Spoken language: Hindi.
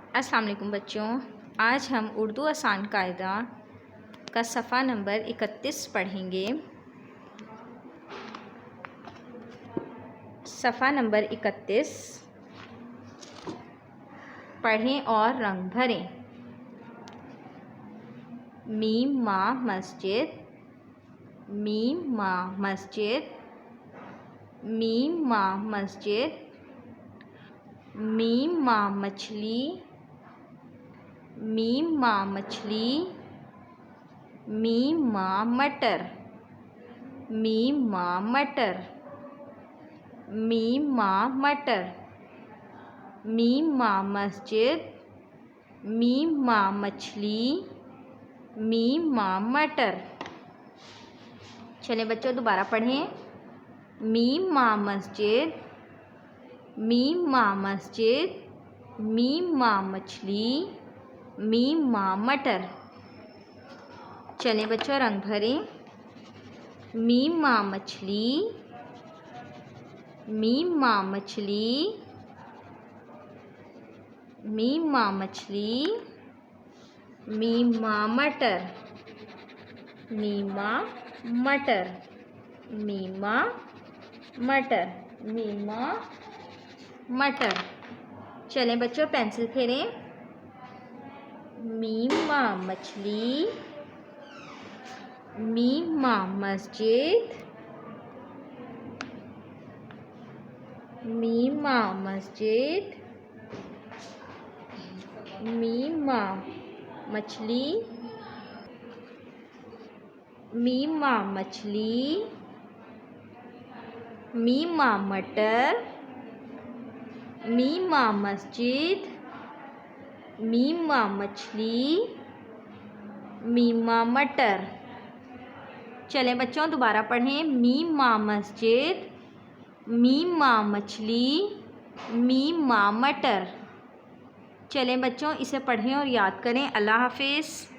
अस्सलाम वालेकुम बच्चों, आज हम उर्दू आसान कायदा का सफ़ा नंबर 31 पढ़ेंगे। सफ़ा नंबर 31 पढ़ें और रंग भरें। मीम माँ मस्जिद, मीम माँ मस्जिद, मीम माँ मस्जिद, मीम माँ मछली, मीम माँ मछली, मीम माँ मटर, मीम माँ मटर, मीम माँ मटर, मीम माँ मस्जिद, मीम माँ मछली, मीम माँ मटर। चलें बच्चों दोबारा पढ़ें। मीम माँ मस्जिद, मीम माँ मस्जिद, मीम माँ मछली, मीम माँ मटर। चलें बच्चों रंग भरें। मीम माँ मछली, मीम माँ मछली, मीम माँ मछली, मीम माँ मटर, मीम माँ मटर, मीम माँ मटर, मीम माँ मटर। चलें बच्चों पेंसिल फेरें। मीम माँ मछली, मीम माँ मस्जिद, मीम माँ मस्जिद, मीम माँ मछली, मीम माँ मछली, मीम माँ मटर, मीम माँ मस्जिद, मीम माँ मछली, मीम माँ मटर। चलें बच्चों दोबारा पढ़ें। मीम माँ मस्जिद, मीम माँ मछली, मीम माँ मटर। चलें बच्चों इसे पढ़ें और याद करें। अल्लाह हाफिज़।